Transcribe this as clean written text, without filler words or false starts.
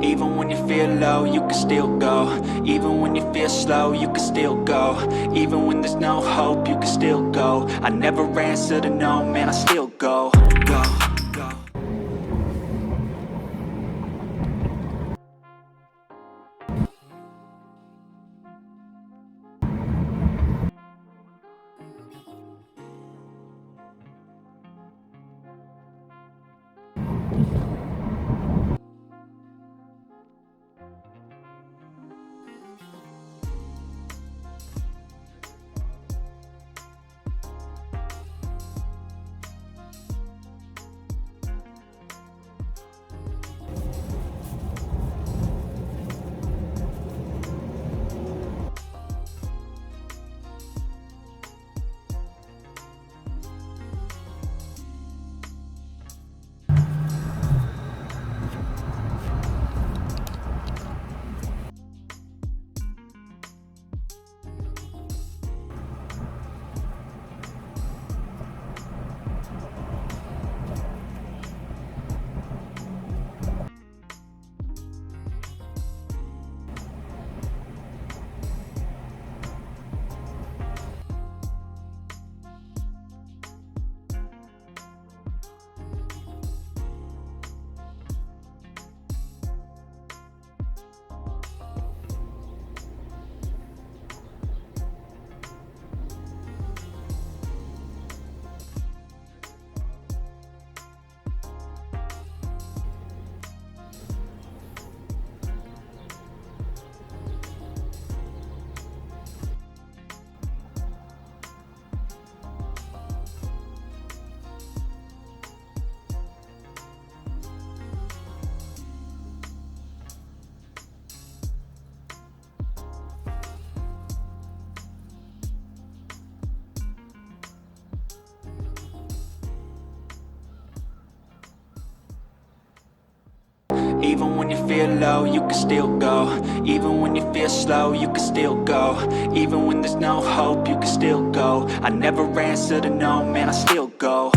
Even when you feel low, you can still go. Even when you feel slow, you can still go. Even when there's no hope, you can still go. I never answer to no, man, I still go. Even when you feel low, you can still go. Even when you feel slow, you can still go. Even when there's no hope, you can still go. I never answer to no, man, I still go.